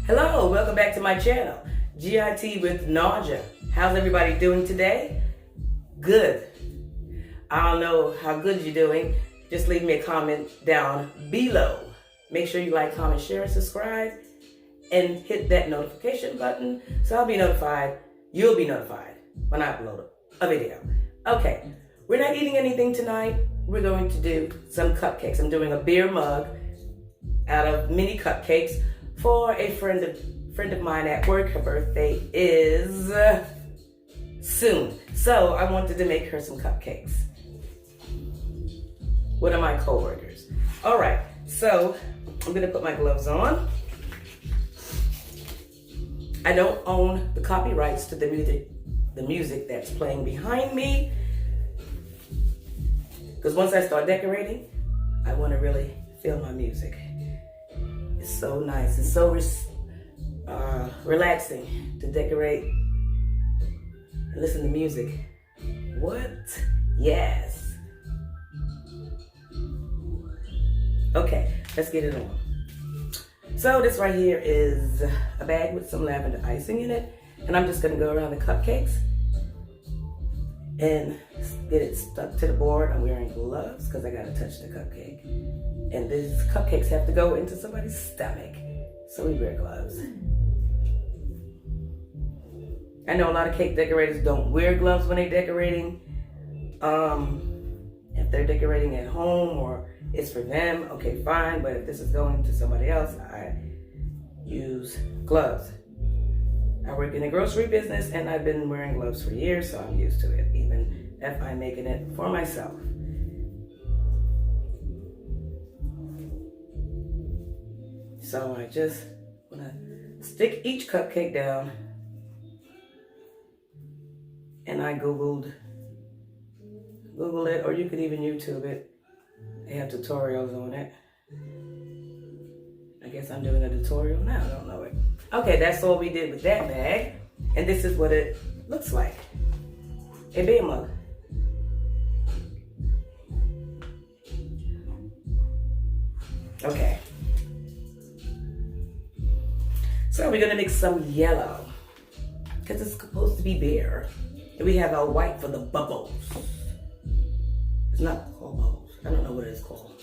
Hello, welcome back to my channel, GIT with Nausea. How's everybody doing today? Good. I don't know how good you're doing. Just leave me a comment down below. Make sure you like, comment, share, and subscribe, and hit that notification button so I'll be notified. You'll be notified when I upload a video. Okay, we're not eating anything tonight. We're going to do some cupcakes. I'm doing a beer mug out of mini cupcakes for a friend of mine at work. Her birthday is soon. So I wanted to make her some cupcakes. One of my coworkers. All right, so I'm gonna put my gloves on. I don't own the copyrights to the music that's playing behind me, because once I start decorating, I want to really feel my music. It's so nice. It's so relaxing to decorate and listen to music. What? Yes. Okay, let's get it on. So this right here is a bag with some lavender icing in it, and I'm just gonna go around the cupcakes and get it stuck to the board. I'm wearing gloves because I gotta touch the cupcake. And these cupcakes have to go into somebody's stomach, so we wear gloves. I know a lot of cake decorators don't wear gloves when they're decorating. If they're decorating at home or it's for them, okay, fine. But if this is going to somebody else, I use gloves. I work in the grocery business and I've been wearing gloves for years, so I'm used to it, even if I'm making it for myself. So I just want to stick each cupcake down, and I Google it, or you could even YouTube it. They have tutorials on it. I guess I'm doing a tutorial now, I don't know it. Okay, that's all we did with that bag, and this is what it looks like. A beer mug. Okay. So we're gonna mix some yellow, because it's supposed to be beer. And we have our white for the bubbles. It's not called bubbles. I don't know what it's called.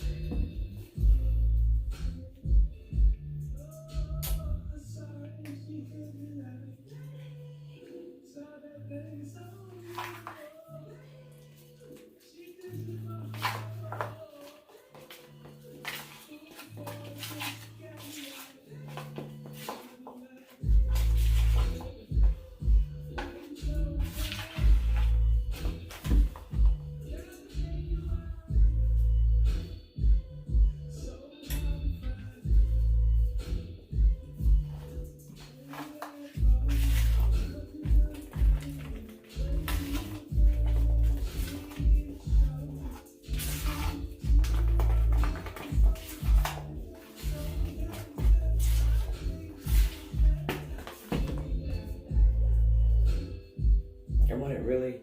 I want it really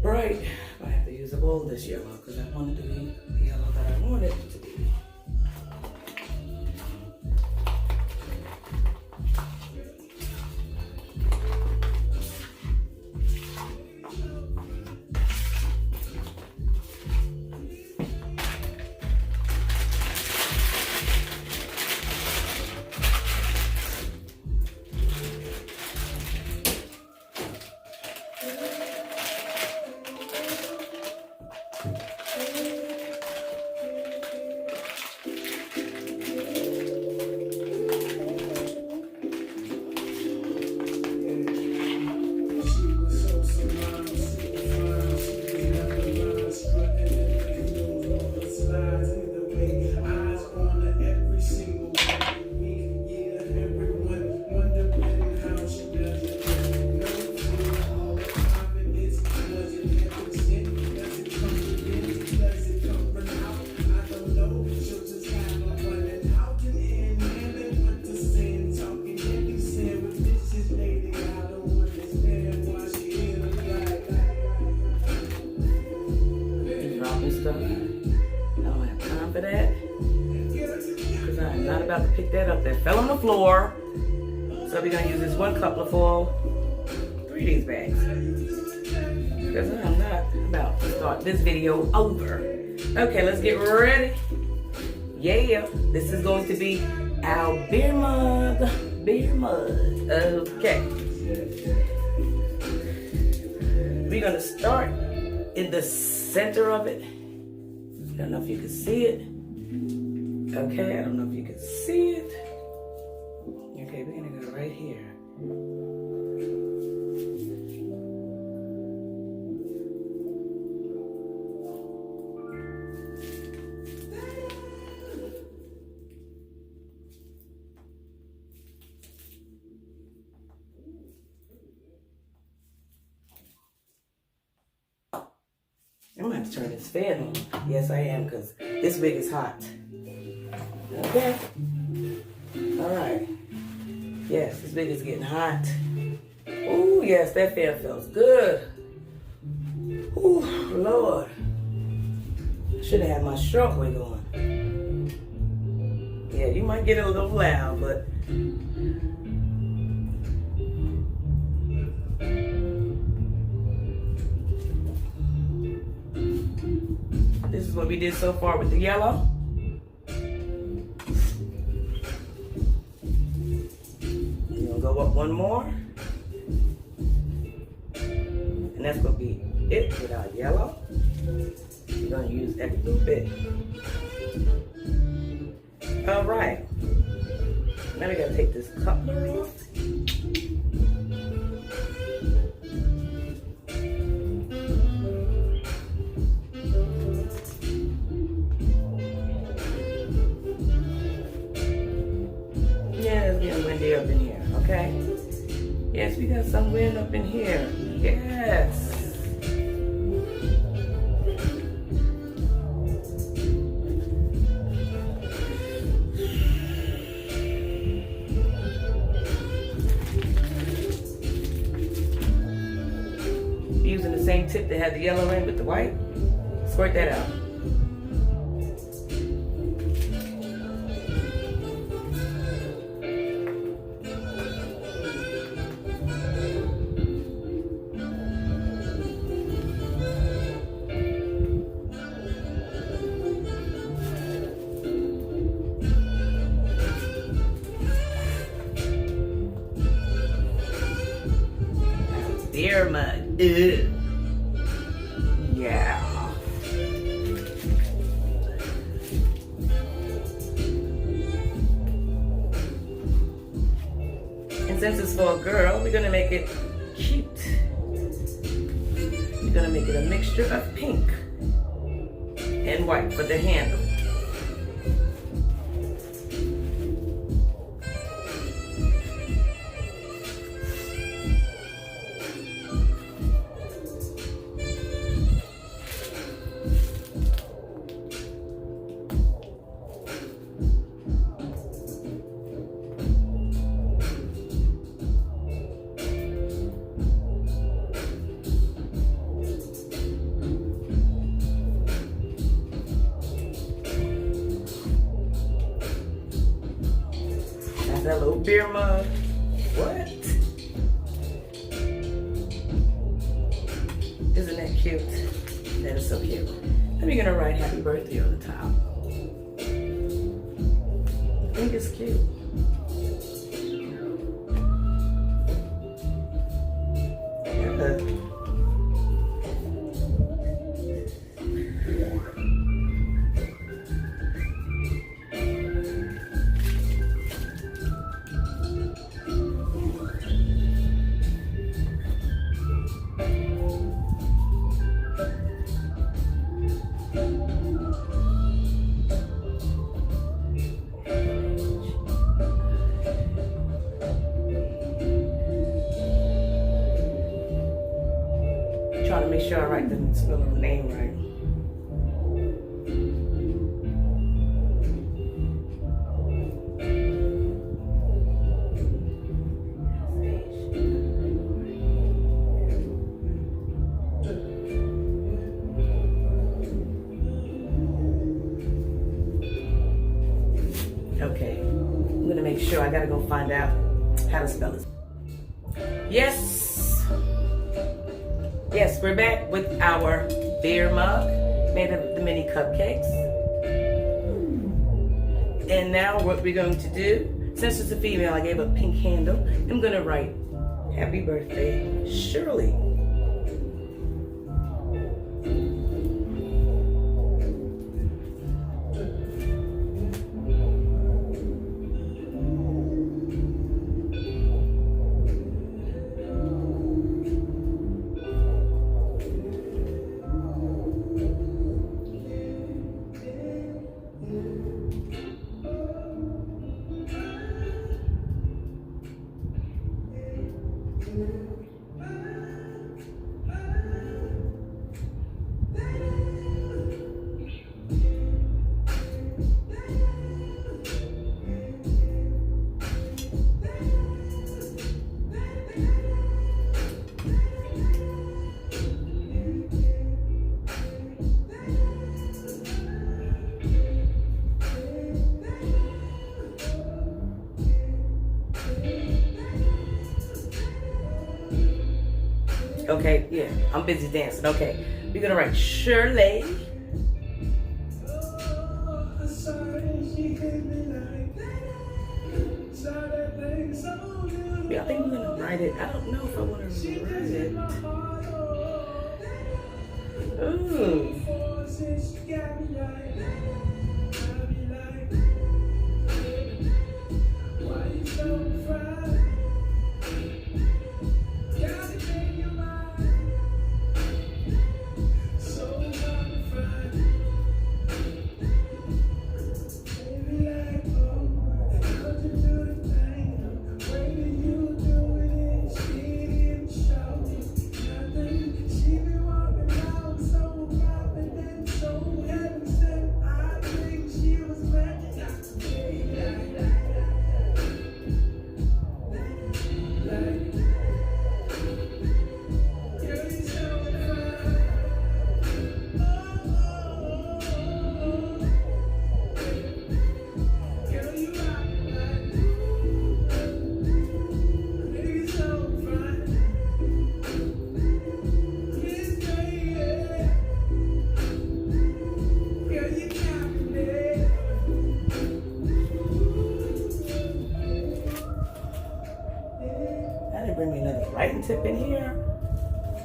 bright. I have to use a bowl this yellow because I want it to be the yellow that I want it to be. stuff. I don't have time for that because I am not a about to pick that up that fell on the floor. So we're gonna use this 1 cup of foil, 3 of these bags. Because I'm not about to start this video over. Okay, let's get ready. Yeah, this is going to be our beer mug. Okay. We're gonna start in the center of it. I don't know if you can see it. Okay, I don't know if you can see it. Okay, we're gonna go right here. I'm gonna have to turn this fan on. Yes, I am, because this wig is hot. Okay. All right. Yes, this wig is getting hot. Ooh, yes, that fan feels good. Ooh, Lord. I should have had my short wig on. Yeah, you might get a little loud, but this is what we did so far with the yellow. You're gonna go up one more. And that's gonna be it with our yellow. We're gonna use every little bit. All right. Now we gotta take this coupler off. Up in here, okay? Yes, we got some wind up in here. Yes. Using the same tip that had the yellow in with the white. Squirt that out. Beer mug. Ew. Yeah. And since it's for a girl, we're gonna make it cute. We're gonna make it a mixture of pink and white for the handle. That little beer mug. What? Isn't that cute? That is so cute. Then we're gonna write happy birthday on the top. I think it's cute. Yeah. Trying to make sure I write the spell her name right. Okay. I'm gonna make sure. I gotta go find out how to spell it. Yes, we're back with our beer mug made of the mini cupcakes. And now what we're going to do, since it's a female, I gave a pink handle. I'm gonna write, "Happy birthday, Shirley." Okay, yeah, I'm busy dancing. Okay, we're gonna write Shirley. Yeah, I think I'm gonna write it. I don't know if I want to write it. Ooh. Bring me another writing tip in here?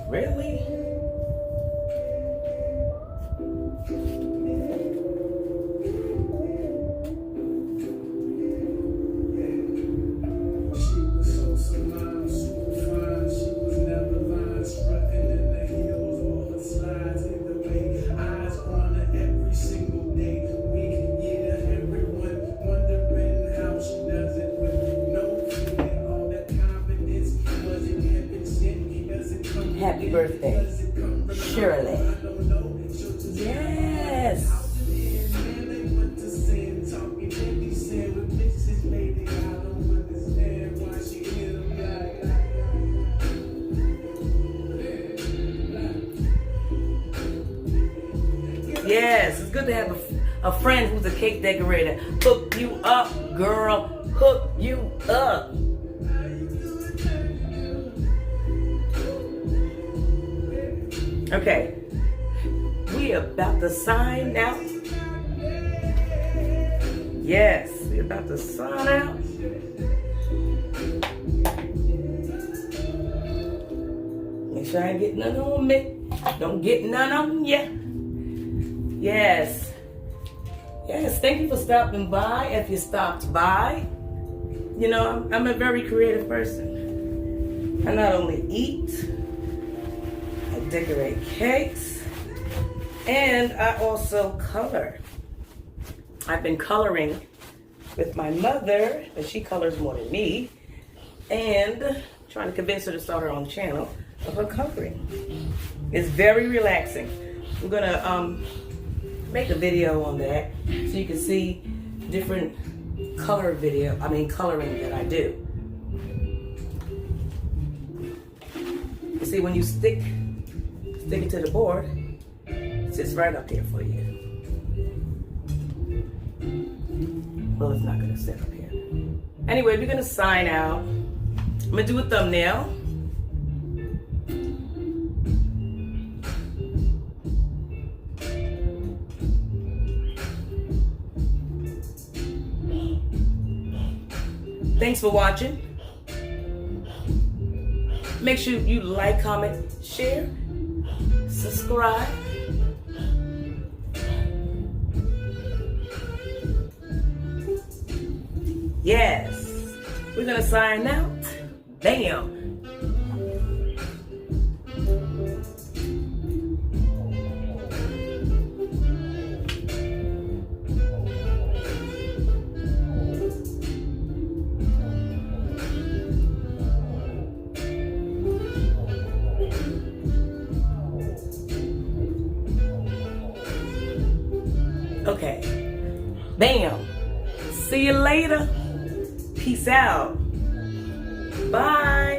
Really? Happy birthday, Shirley. Yes. Yes, it's good to have a friend who's a cake decorator. Hook you up, girl. Hook you up. Okay, we about to sign out. Yes, we about to sign out. Make sure I ain't get none on me. Don't get none on ya. Yes. Yes, thank you for stopping by. If you stopped by, you know, I'm a very creative person. I not only eat, I decorate cakes, and I also color. I've been coloring with my mother, but she colors more than me, and trying to convince her to start her own channel of her coloring. It's very relaxing. I'm gonna make a video on that so you can see different coloring that I do. You see, when you stick it to the board, it sits right up here for you. Well, it's not gonna sit up here. Anyway, we're gonna sign out. I'm gonna do a thumbnail. Thanks for watching. Make sure you like, comment, share, subscribe. Yes, we're gonna sign out. Bam. Okay. Bam. See you later. Peace out. Bye.